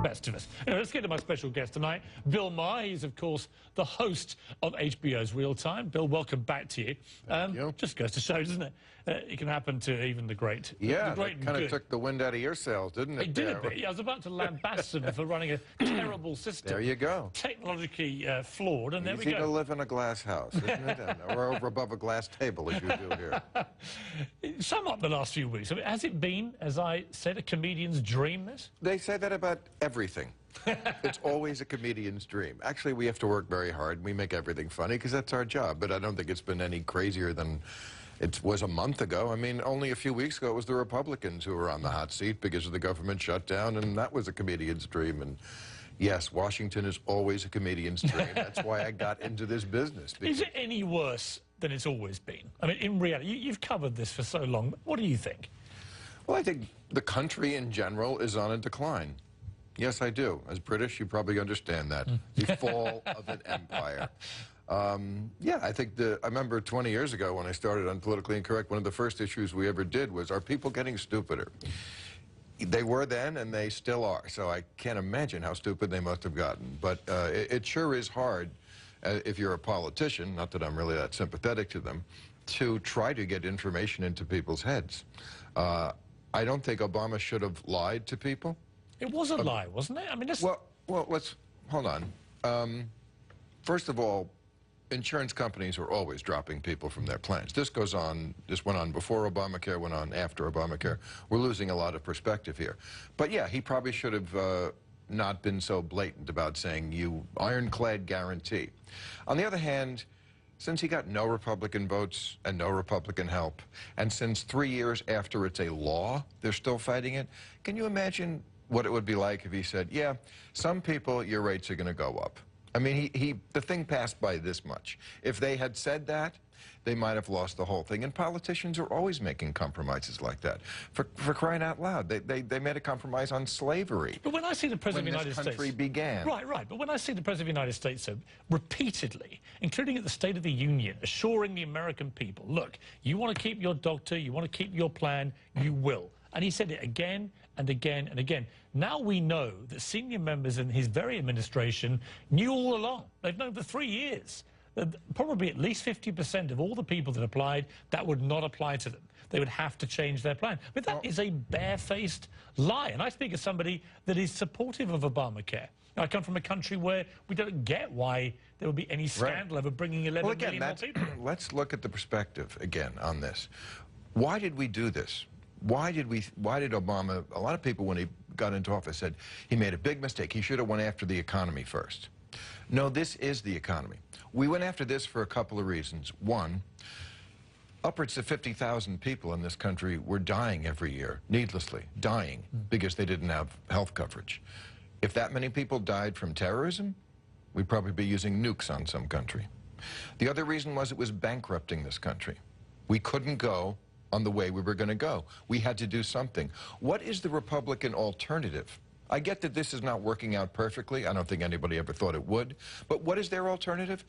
Best of us. Anyway, let's get to my special guest tonight, Bill Maher. He's, of course, the host of HBO's Real Time. Bill, welcome back to you. Thank you. Just goes to show, doesn't it? It can happen to even the great. Yeah, the great that kind of took the wind out of your sails, didn't it? It did a bit. Yeah, I was about to lambast them for running a terrible system. There you go. Technologically flawed, and there we Easy go. to live in a glass house, isn't it? Or over above a glass table, as you do here. Sum up the last few weeks. I mean, has it been, as I said, a comedian's dream, this? They say that about everything. It's always a comedian's dream. Actually, we have to work very hard. We make everything funny because that's our job. But I don't think it's been any crazier than it was a month ago. I mean, only a few weeks ago it was the Republicans who were on the hot seat because of the government shutdown, and that was a comedian's dream. And yes, Washington is always a comedian's dream. That's why I got into this business. Is it any worse than it's always been? I mean, in reality, you've covered this for so long. What do you think? Well, I think the country in general is on a decline. Yes, I do. As British, you probably understand that. The fall of an empire. Yeah, I think I remember 20 years ago when I started on Politically Incorrect, one of the first issues we ever did was, are people getting stupider? They were then, and they still are. So I can't imagine how stupid they must have gotten. But it sure is hard, if you're a politician, not that I'm really that sympathetic to them, to try to get information into people's heads. I don't think Obama should have lied to people. It was a lie, wasn't it? I mean, well, let's hold on. First of all, insurance companies are always dropping people from their plans. This goes on. This went on before Obamacare, went on after Obamacare. We're losing a lot of perspective here. But yeah, he probably should have not been so blatant about saying you ironclad guarantee. On the other hand, since he got no Republican votes and no Republican help, and since 3 years after it's a law, they're still fighting it, can you imagine what it would be like if he said, yeah, some people, your rates are going to go up? I mean, the thing passed by this much. If they had said that, they might have lost the whole thing. And politicians are always making compromises like that. For crying out loud, they made a compromise on slavery. But when I see the President of the United States... when this country began. Right. But when I see the President of the United States so repeatedly, including at the State of the Union, assuring the American people, look, you want to keep your doctor, you want to keep your plan, you will. And he said it again and again and again. Now we know that senior members in his very administration knew all along. They've known for 3 years that probably at least 50% of all the people that applied, that would not apply to them. They would have to change their plan. But that is a barefaced lie. And I speak as somebody that is supportive of Obamacare. I come from a country where we don't get why there would be any scandal over bringing 11 million more people. Let's look at the perspective again on this. Why did we do this? Why did Obama, a lot of people when he got into office said he made a big mistake. He should have went after the economy first. No, this is the economy. We went after this for a couple of reasons. One, upwards of 50,000 people in this country were dying every year, needlessly, dying because they didn't have health coverage. If that many people died from terrorism, we'd probably be using nukes on some country. The other reason was it was bankrupting this country. We couldn't go on the way we were going to go. We had to do something. What is the Republican alternative? I get that this is not working out perfectly. I don't think anybody ever thought it would. But what is their alternative?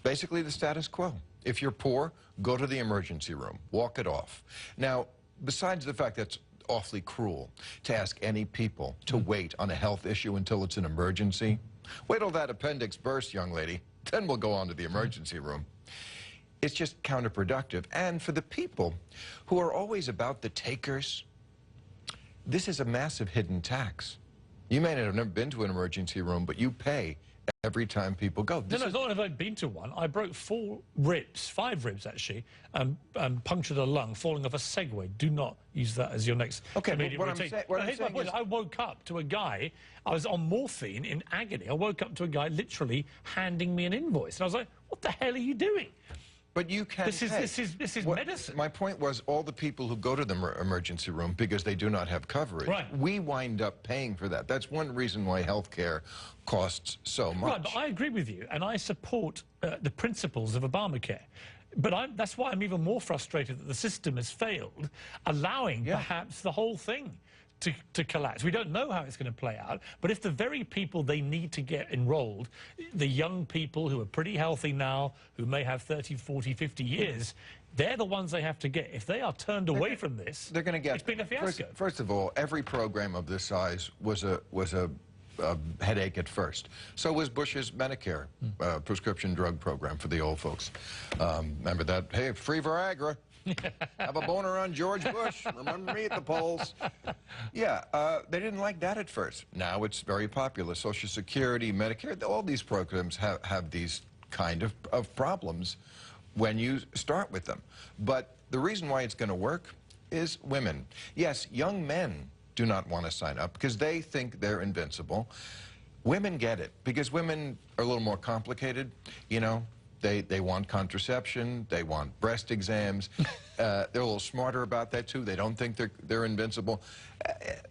Basically the status quo. If you're poor, go to the emergency room. Walk it off. Now, besides the fact that it's awfully cruel to ask any people to wait on a health issue until it's an emergency. Wait till that appendix bursts, young lady. Then we'll go on to the emergency room. It's just counterproductive. And for the people who are always about the takers, this is a massive hidden tax. You may not have never been to an emergency room, but you pay every time people go. No, it's not if I've been to one. I broke 5 ribs actually, and punctured a lung falling off a Segway. Do not use that as your next comedian routine. I woke up to a guy, I was on morphine in agony. I woke up to a guy literally handing me an invoice. And I was like, what the hell are you doing? But you can This is medicine. My point was all the people who go to the emergency room because they do not have coverage. Right. We wind up paying for that. That's one reason why health care costs so much. Right, but I agree with you, and I support the principles of Obamacare. But that's why I'm even more frustrated that the system has failed, allowing perhaps the whole thing to collapse. We don't know how it's going to play out, but if the very people they need to get enrolled, the young people who are pretty healthy now, who may have 30, 40, 50 years, they're the ones they have to get. If they are turned away from this, they're going to get. It's been a fiasco. First of all, every program of this size was a headache at first. So was Bush's Medicare prescription drug program for the old folks. Remember that? Hey, free Viagra. Have a boner on George Bush. Remember me at the polls. Yeah, they didn't like that at first. Now it's very popular. Social Security, Medicare, all these programs have these kind of problems when you start with them. But the reason why it's going to work is women. Yes, young men do not want to sign up because they think they're invincible. Women get it because women are a little more complicated, you know. They want contraception, they want breast exams. They're a little smarter about that too. They don't think they're invincible.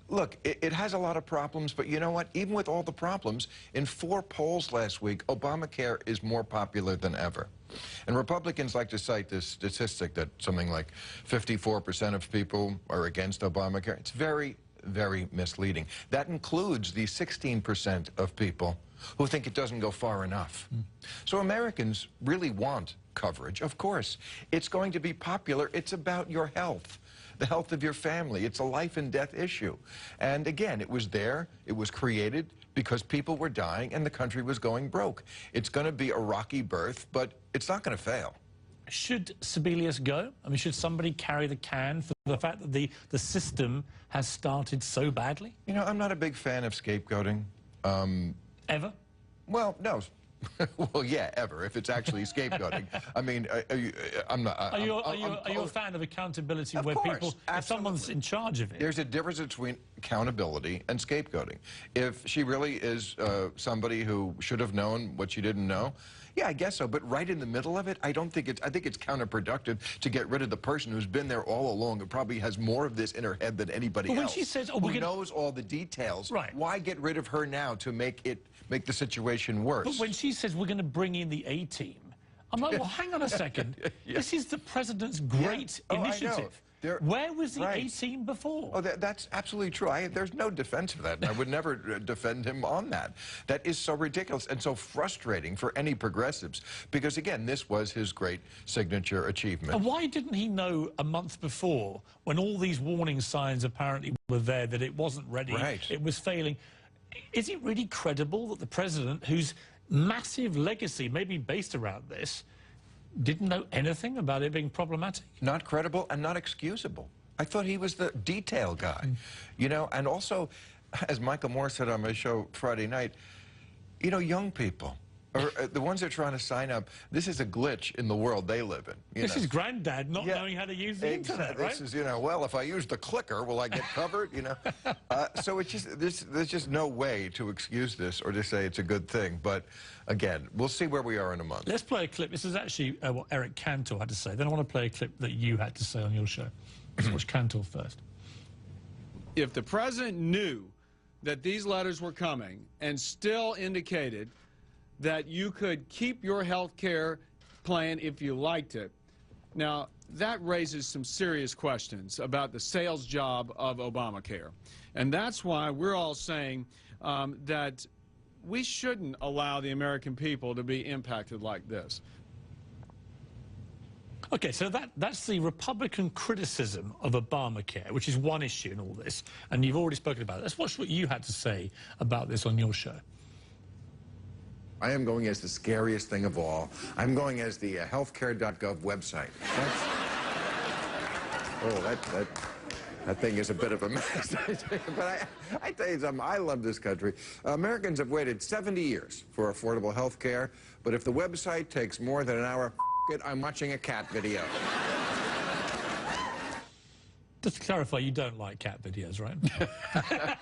Look, it has a lot of problems, but you know what? Even with all the problems, in 4 polls last week, Obamacare is more popular than ever. And Republicans like to cite this statistic that something like 54% of people are against Obamacare. It's very, very misleading. That includes the 16% of people who think it doesn't go far enough. So Americans really want coverage, of course. It's going to be popular. It's about your health, the health of your family. It's a life and death issue. And again, it was there, it was created because people were dying and the country was going broke. It's going to be a rocky birth, but it's not going to fail. Should Sebelius go? I mean, should somebody carry the can for the fact that the system has started so badly? You know, I'm not a big fan of scapegoating. Ever? Well, no. Well, yeah, ever, if it's actually scapegoating. I mean, I'm not... Are you a fan of accountability of where course, people, absolutely. if someone's in charge of it? There's a difference between accountability and scapegoating. If she really is somebody who should have known what she didn't know, yeah, I guess so. But right in the middle of it, I think it's counterproductive to get rid of the person who's been there all along, who probably has more of this in her head than anybody but when else. She says, who knows all the details, right. Why get rid of her now to make the situation worse? But when she says we're going to bring in the A-team, I'm like, well, hang on a second. Yeah. This is the president's great initiative. Where was the A-team before? Oh, that's absolutely true. There's no defense for that, and I would never defend him on that. That is so ridiculous and so frustrating for any progressives, because, again, this was his great signature achievement. And why didn't he know a month before, when all these warning signs apparently were there, that it wasn't ready, it was failing? Is it really credible that the president, whose massive legacy may be based around this, didn't know anything about it being problematic? Not credible and not excusable. I thought he was the detail guy, you know, and also, as Michael Moore said on my show Friday night, you know, young people, or the ones that are trying to sign up, this is a glitch in the world they live in. This is granddad not knowing how to use the internet, right? This is, you know, well, if I use the clicker, will I get covered, you know? So it's just, there's just no way to excuse this or to say it's a good thing. But again, we'll see where we are in a month. Let's play a clip. This is actually what Eric Cantor had to say. Then I want to play a clip that you had to say on your show. Let's watch Cantor first. If the president knew that these letters were coming and still indicated that you could keep your health care plan if you liked it. Now, that raises some serious questions about the sales job of Obamacare. And that's why we're all saying that we shouldn't allow the American people to be impacted like this. Okay, so that's the Republican criticism of Obamacare, which is one issue in all this, and you've already spoken about it. Let's watch what you had to say about this on your show. I am going as the scariest thing of all. I'm going as the healthcare.gov website. That thing is a bit of a mess. But I tell you something, I love this country. Americans have waited 70 years for affordable health care, but if the website takes more than an hour, I'm watching a cat video. Just to clarify, you don't like cat videos, right?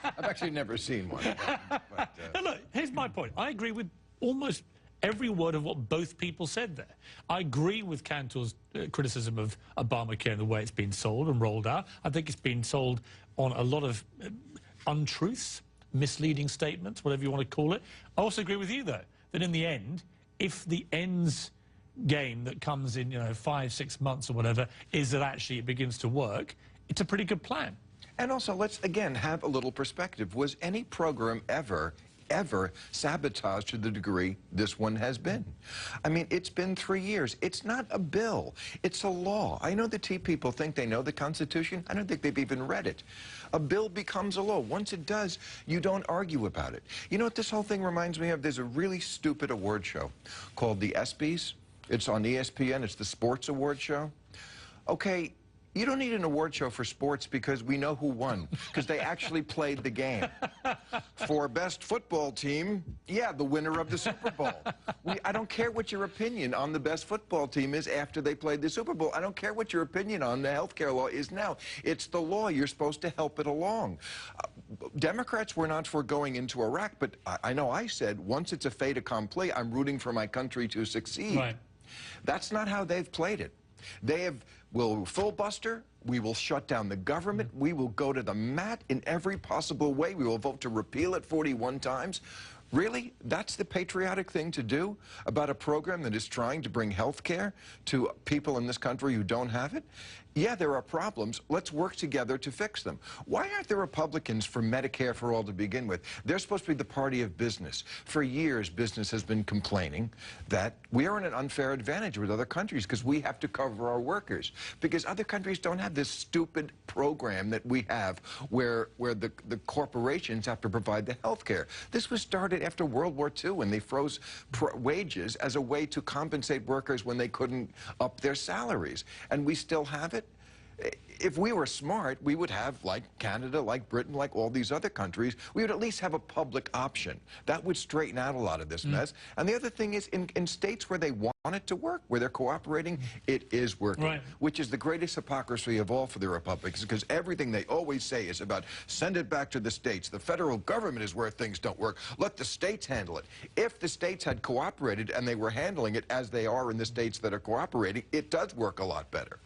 I've actually never seen one. But, now look, here's my point. I agree with almost every word of what both people said there. I agree with Cantor's criticism of Obamacare and the way it's been sold and rolled out. I think it's been sold on a lot of untruths, misleading statements, whatever you want to call it. I also agree with you, though, that in the end, if the ends game that comes in, you know, 5-6 months or whatever, is that actually it begins to work, it's a pretty good plan. And also, let's, again, have a little perspective. Was any program ever ever sabotaged to the degree this one has been. I mean, it's been 3 years. It's not a bill. It's a law. I know the Tea people think they know the Constitution. I don't think they've even read it. A bill becomes a law. Once it does, you don't argue about it. You know what this whole thing reminds me of? There's a really stupid award show called the ESPYs. It's on ESPN. It's the sports award show. Okay, you don't need an award show for sports because we know who won, because they actually played the game. For best football team, yeah, the winner of the Super Bowl. I don't care what your opinion on the best football team is after they played the Super Bowl. I don't care what your opinion on the health care law is now. It's the law. You're supposed to help it along. Democrats were not for going into Iraq, but I know I said once it's a fait accompli, I'm rooting for my country to succeed. Right. That's not how they've played it. They have, we'll filibuster, we will shut down the government, we will go to the mat in every possible way, we will vote to repeal it 41 times. Really? That's the patriotic thing to do about a program that is trying to bring health care to people in this country who don't have it? Yeah, there are problems. Let's work together to fix them. Why aren't there Republicans for Medicare for all to begin with? They're supposed to be the party of business. For years, business has been complaining that we are in an unfair advantage with other countries because we have to cover our workers. Because other countries don't have this stupid program that we have where the corporations have to provide the health care. This was started after World War II when they froze wages as a way to compensate workers when they couldn't up their salaries. And we still have it. If we were smart, we would have, like Canada, like Britain, like all these other countries, we would at least have a public option. That would straighten out a lot of this mess. And the other thing is, in states where they want it to work, where they're cooperating, it is working. Right. Which is the greatest hypocrisy of all for the Republicans, because everything they always say is about send it back to the states. The federal government is where things don't work. Let the states handle it. If the states had cooperated and they were handling it as they are in the states that are cooperating, it does work a lot better.